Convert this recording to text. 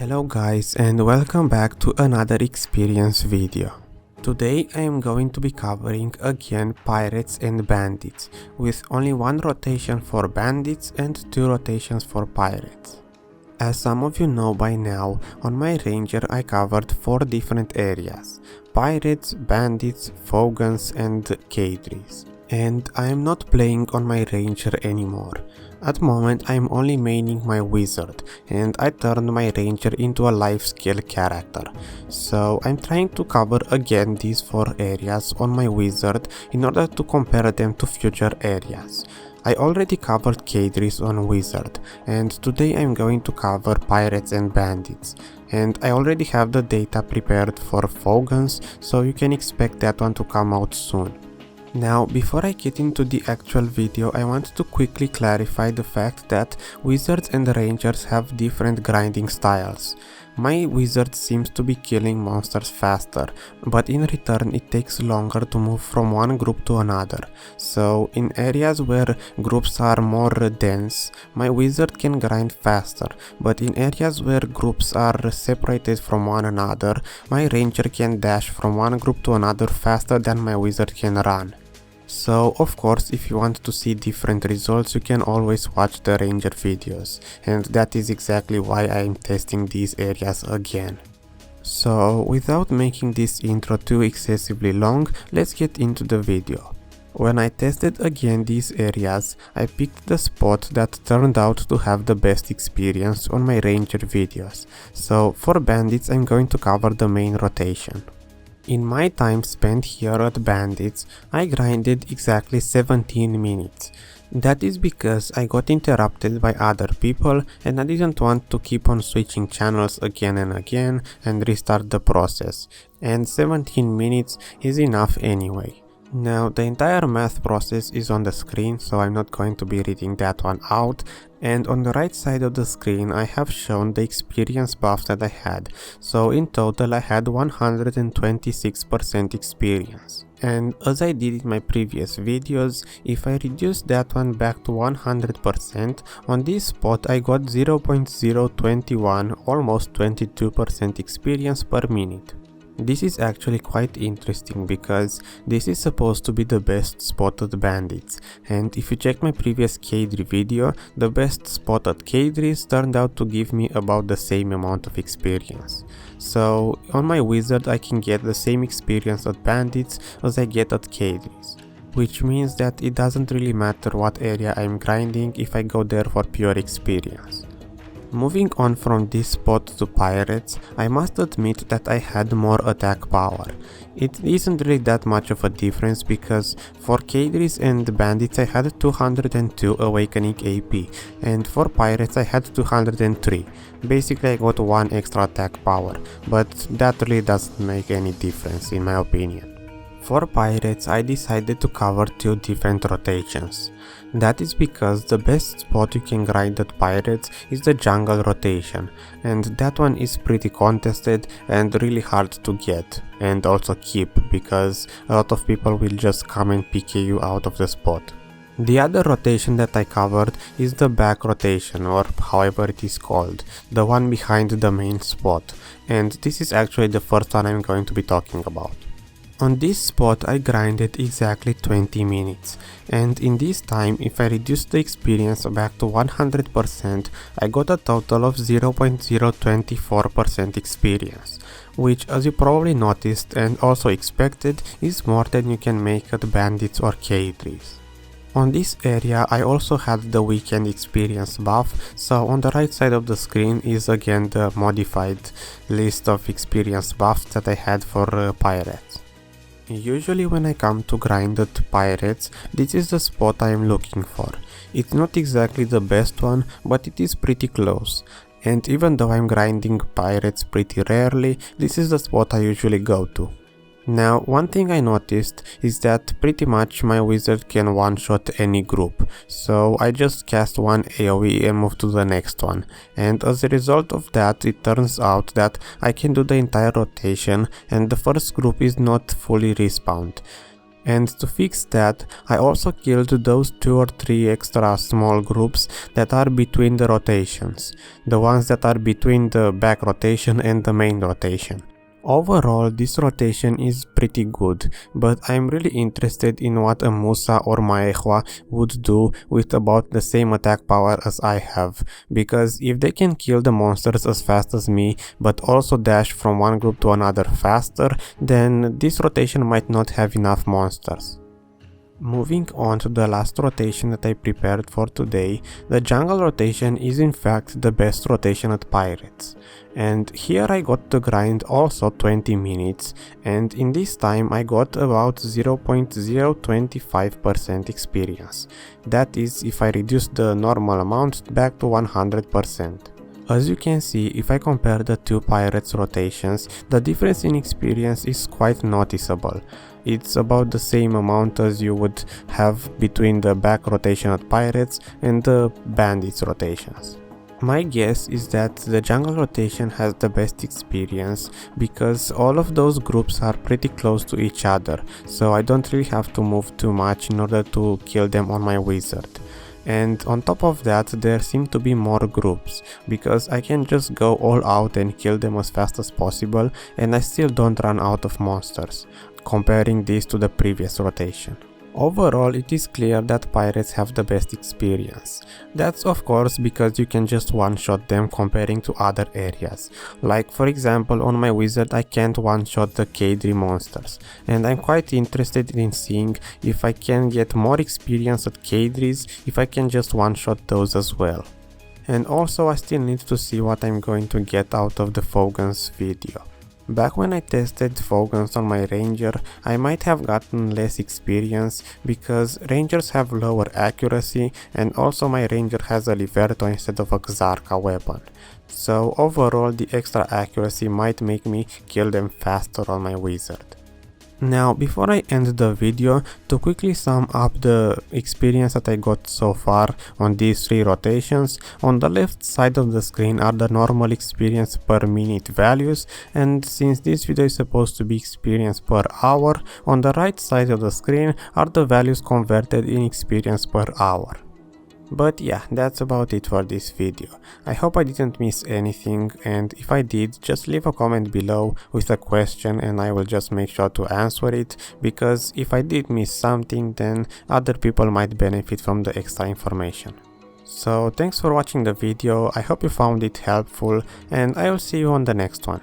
Hello guys and welcome back to another experience video. Today I am going to be covering again Pirates and Bandits, with only one rotation for Bandits and two rotations for Pirates. As some of you know by now, on my Ranger I covered 4 different areas: Pirates, Bandits, Fogans and Cadres. And I am not playing on my Ranger anymore. At the moment I am only maining my Wizard, and I turned my Ranger into a life scale character. So I'm trying to cover again these 4 areas on my Wizard in order to compare them to future areas. I already covered Cadres on Wizard, and today I'm going to cover Pirates and Bandits. And I already have the data prepared for Fogans, so you can expect that one to come out soon. Now, before I get into the actual video, I want to quickly clarify the fact that Wizards and Rangers have different grinding styles. My Wizard seems to be killing monsters faster, but in return it takes longer to move from one group to another. So in areas where groups are more dense, my Wizard can grind faster, but in areas where groups are separated from one another, my Ranger can dash from one group to another faster than my Wizard can run. So of course, if you want to see different results, you can always watch the Ranger videos, and that is exactly why I am testing these areas again. So without making this intro too excessively long, let's get into the video. When I tested again these areas, I picked the spot that turned out to have the best experience on my Ranger videos. So for Bandits I'm going to cover the main rotation. In my time spent here at Bandits, I grinded exactly 17 minutes. That is because I got interrupted by other people and I didn't want to keep on switching channels again and again and restart the process. And 17 minutes is enough anyway. Now the entire math process is on the screen, so I'm not going to be reading that one out, and on the right side of the screen I have shown the experience buff that I had, so in total I had 126% experience. And as I did in my previous videos, if I reduce that one back to 100%, on this spot I got 0.021, almost 22% experience per minute. This is actually quite interesting because this is supposed to be the best spot at Bandits, and if you check my previous Cadre video, the best spot at Cadres turned out to give me about the same amount of experience. So on my Wizard I can get the same experience at Bandits as I get at Cadres, which means that it doesn't really matter what area I'm grinding if I go there for pure experience. Moving on from this spot to Pirates, I must admit that I had more attack power. It isn't really that much of a difference because for Cadres and Bandits I had 202 Awakening AP, and for Pirates I had 203. Basically I got 1 extra attack power, but that really doesn't make any difference in my opinion. For Pirates I decided to cover 2 different rotations. That is because the best spot you can grind at Pirates is the jungle rotation, and that one is pretty contested and really hard to get and also keep, because a lot of people will just come and PK you out of the spot. The other rotation that I covered is the back rotation, or however it is called, the one behind the main spot, and this is actually the first one I'm going to be talking about. On this spot I grinded exactly 20 minutes, and in this time, if I reduce the experience back to 100%, I got a total of 0.024% experience, which, as you probably noticed and also expected, is more than you can make at Bandits or Cadres. On this area I also had the weekend experience buff, so on the right side of the screen is again the modified list of experience buffs that I had for Pirates. Usually when I come to grind at Pirates, this is the spot I am looking for. It's not exactly the best one, but it is pretty close. And even though I'm grinding Pirates pretty rarely, this is the spot I usually go to. Now, one thing I noticed is that pretty much my Wizard can one-shot any group, so I just cast one AoE and move to the next one, and as a result of that it turns out that I can do the entire rotation and the first group is not fully respawned. And to fix that, I also killed those 2 or 3 extra small groups that are between the rotations, the ones that are between the back rotation and the main rotation. Overall, this rotation is pretty good, but I'm really interested in what a Musa or Maehwa would do with about the same attack power as I have, because if they can kill the monsters as fast as me, but also dash from one group to another faster, then this rotation might not have enough monsters. Moving on to the last rotation that I prepared for today, the jungle rotation is in fact the best rotation at Pirates. And here I got to grind also 20 minutes, and in this time I got about 0.025% experience. That is if I reduce the normal amount back to 100%. As you can see, if I compare the two Pirates rotations, the difference in experience is quite noticeable. It's about the same amount as you would have between the back rotation at Pirates and the Bandits rotations. My guess is that the jungle rotation has the best experience because all of those groups are pretty close to each other, so I don't really have to move too much in order to kill them on my wizard. And on top of that, there seem to be more groups, because I can just go all out and kill them as fast as possible and I still don't run out of monsters, comparing this to the previous rotation. Overall, it is clear that Pirates have the best experience. That's of course because you can just one-shot them comparing to other areas. Like for example, on my wizard I can't one-shot the K3 monsters, and I'm quite interested in seeing if I can get more experience at K3s if I can just one-shot those as well. And also I still need to see what I'm going to get out of the Fogans video. Back when I tested Fogans on my ranger, I might have gotten less experience because rangers have lower accuracy, and also my ranger has a Liberto instead of a Xarca weapon. So overall the extra accuracy might make me kill them faster on my wizard. Now, before I end the video, to quickly sum up the experience that I got so far on these 3 rotations, on the left side of the screen are the normal experience per minute values, and since this video is supposed to be experience per hour, on the right side of the screen are the values converted in experience per hour. But yeah, that's about it for this video. I hope I didn't miss anything, and if I did, just leave a comment below with a question and I will just make sure to answer it, because if I did miss something, then other people might benefit from the extra information. So thanks for watching the video, I hope you found it helpful, and I will see you on the next one.